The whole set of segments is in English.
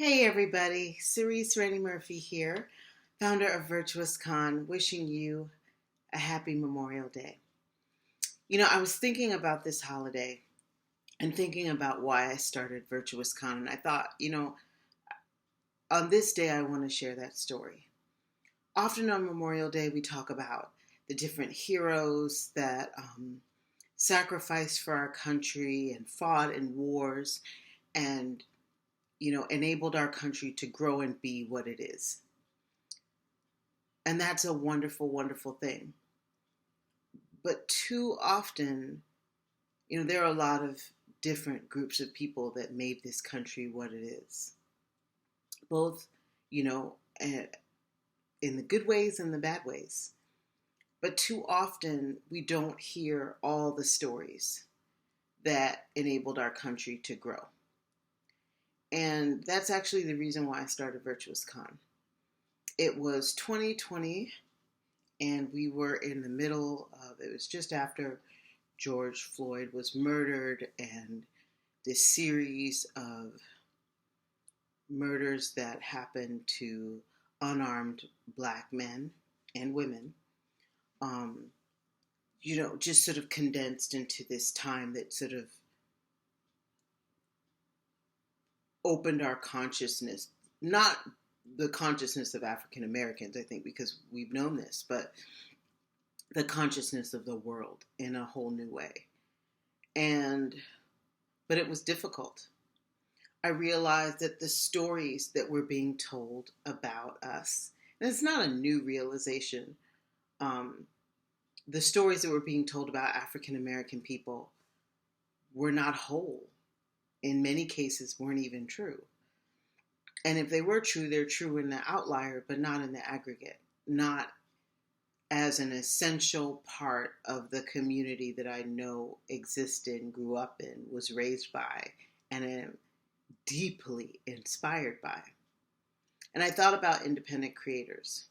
Hey everybody, Cerece Rennie Murphy here, founder of Virtuous Con, wishing you a happy Memorial Day. I was thinking about this holiday and thinking about why I started Virtuous Con, and I thought, on this day I want to share that story. Often on Memorial Day we talk about the different heroes that sacrificed for our country and fought in wars and enabled our country to grow and be what it is. And that's a wonderful, wonderful thing. But too often, there are a lot of different groups of people that made this country what it is. Both, in the good ways and the bad ways. But too often, we don't hear all the stories that enabled our country to grow. And that's actually the reason why I started Virtuous Con. It was 2020, and we were in the middle of, it was just after George Floyd was murdered, and this series of murders that happened to unarmed Black men and women, just sort of condensed into this time that sort of opened our consciousness, not the consciousness of African Americans, I think, because we've known this, but the consciousness of the world in a whole new way. But it was difficult. I realized that the stories that were being told about us, and it's not a new realization, the stories that were being told about African American people were not whole. In many cases, weren't even true. And if they were true, they're true in the outlier, but not in the aggregate, not as an essential part of the community that I know existed and grew up in, was raised by, and am deeply inspired by. And I thought about independent creators.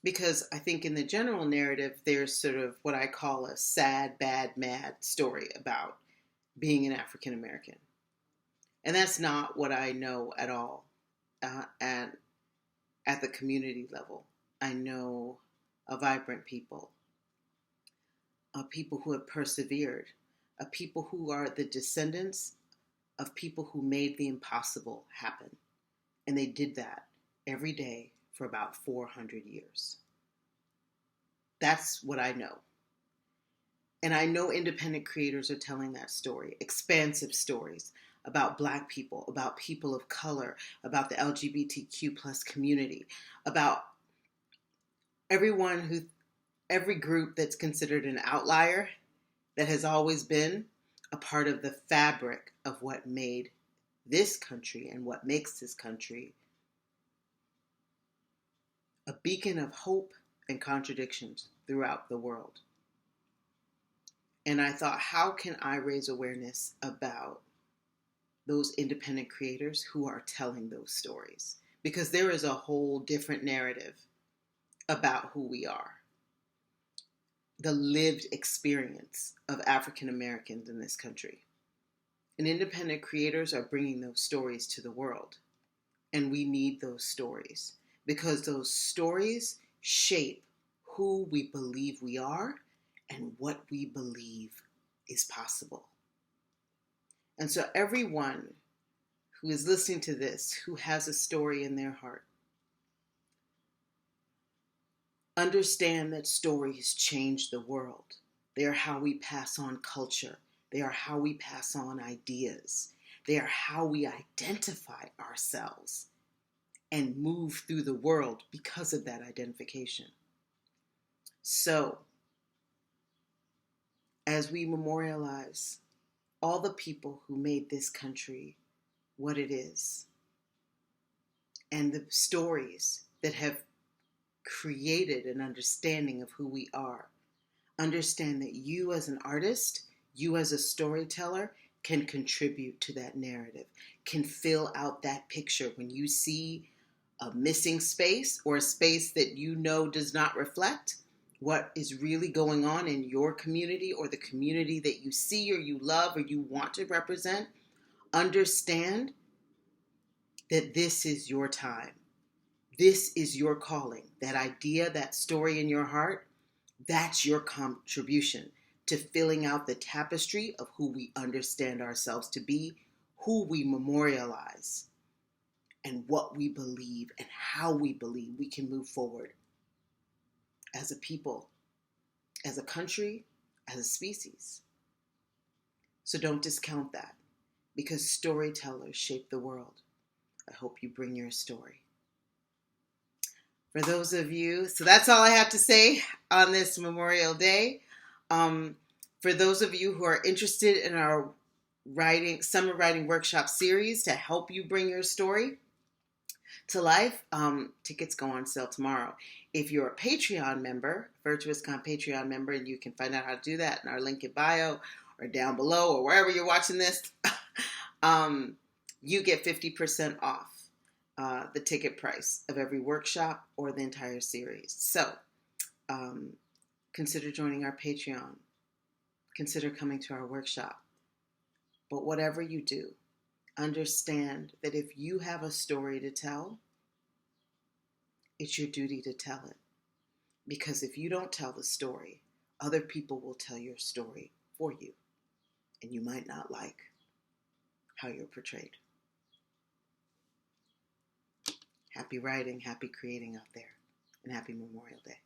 Because I think in the general narrative, there's sort of what I call a sad, bad, mad story about being an African American. And that's not what I know at all at the community level. I know a vibrant people, people who have persevered, people who are the descendants of people who made the impossible happen. And they did that every day for about 400 years. That's what I know. And I know independent creators are telling that story, expansive stories about Black people, about people of color, about the LGBTQ plus community, about every group that's considered an outlier that has always been a part of the fabric of what made this country and what makes this country a beacon of hope and contradictions throughout the world. And I thought, how can I raise awareness about those independent creators who are telling those stories? Because there is a whole different narrative about who we are. The lived experience of African Americans in this country. And independent creators are bringing those stories to the world. And we need those stories because those stories shape who we believe we are and what we believe is possible. And so everyone who is listening to this, who has a story in their heart, understand that stories change the world. They are how we pass on culture. They are how we pass on ideas. They are how we identify ourselves and move through the world because of that identification. So, as we memorialize all the people who made this country what it is, and the stories that have created an understanding of who we are, understand that you as an artist, you as a storyteller, can contribute to that narrative, can fill out that picture when you see a missing space or a space that you know does not reflect what is really going on in your community or the community that you see or you love or you want to represent. Understand that this is your time. This is your calling. That idea, that story in your heart, that's your contribution to filling out the tapestry of who we understand ourselves to be, who we memorialize, and what we believe and how we believe we can move forward as a people, as a country, as a species. So don't discount that, because storytellers shape the world. I hope you bring your story. For those of you, so that's all I have to say on this Memorial Day. For those of you who are interested in our summer writing workshop series to help you bring your story to life, tickets go on sale tomorrow. If you're a Patreon member, Virtuous Con Patreon member, and you can find out how to do that in our link in bio or down below or wherever you're watching this, you get 50% off the ticket price of every workshop or the entire series. So consider joining our Patreon. Consider coming to our workshop. But whatever you do, understand that if you have a story to tell, it's your duty to tell it. Because if you don't tell the story, other people will tell your story for you. And you might not like how you're portrayed. Happy writing, happy creating out there, and happy Memorial Day.